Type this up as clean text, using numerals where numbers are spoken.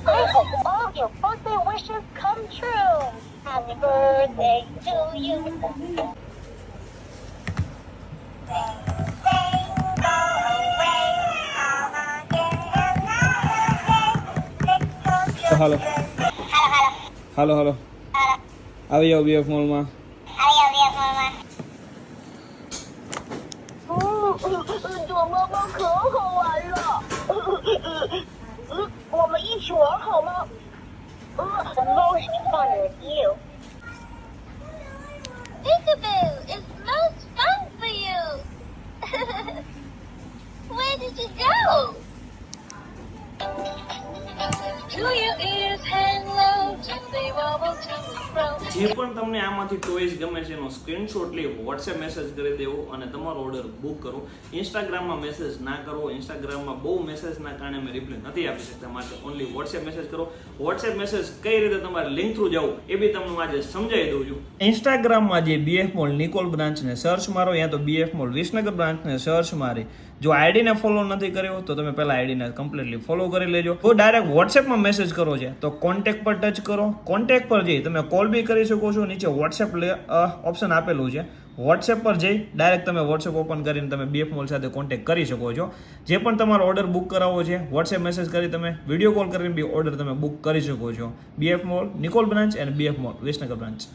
I hope all your birthday wishes come true. Happy birthday to you. તો હાલો હાલો હાલો આવી જાઓ BF મોલમાં. Most fun with you. Peekaboo, it's most fun for you. Where did you go? To your ears, hang low, till they wobble to and fro. જે પણ તમને આમાંથી choice ગમે છે એનો સ્ક્રીનશોટ લઈ વોટ્સએપ મેસેજ કરી દેવો અને તમારો ઓર્ડર બુક કરો. ઇન્સ્ટાગ્રામમાં મેસેજ ના કરો. ઇન્સ્ટાગ્રામમાં બહુ મેસેજના કારણે અમે રિપ્લાય નથી આપી શકતા, માટે ઓનલી વોટ્સએપ મેસેજ કરો. વોટ્સએપ મેસેજ કઈ રીતે તમારે લિંક થ્રુ જવું એ બી તમને આજે સમજાવી દઉં છું. ઇન્સ્ટાગ્રામમાં જે બીએફ મોલ નિકોલ બ્રાન્ચને સર્ચ મારો, યા તો બીએફ મોલ વિસનગર બ્રાન્ચને સર્ચ મારી જો આઈડીને ફોલો નથી કર્યો તો તમે પહેલા આઈડીને કમ્પ્લીટલી ફોલો કરી લેજો. તો ડાયરેક્ટ વોટ્સએપમાં મેસેજ કરો છે તો કોન્ટેક્ટ પર ટચ કરો. કોન્ટેક્ટ પર જઈ તમે કોલ બી કરી શકો છો. નીચે વોટ્સએપ ઓપ્શન આપેલું છે, વોટ્સએપ પર જઈ ડાયરેક્ટ તમે વોટ્સએપ ઓપન કરીને તમે બીએફ મોલ સાથે કોન્ટેક્ટ કરી શકો છો. જે પણ તમારો ઓર્ડર બુક કરાવવો છે વોટ્સએપ મેસેજ કરી તમે વિડીયો કોલ કરીને બી ઓર્ડર તમે બુક કરી શકો છો. બીએફ મોલ નિકોલ બ્રાન્ચ અને બીએફ મોલ વિસનગર બ્રાન્ચ.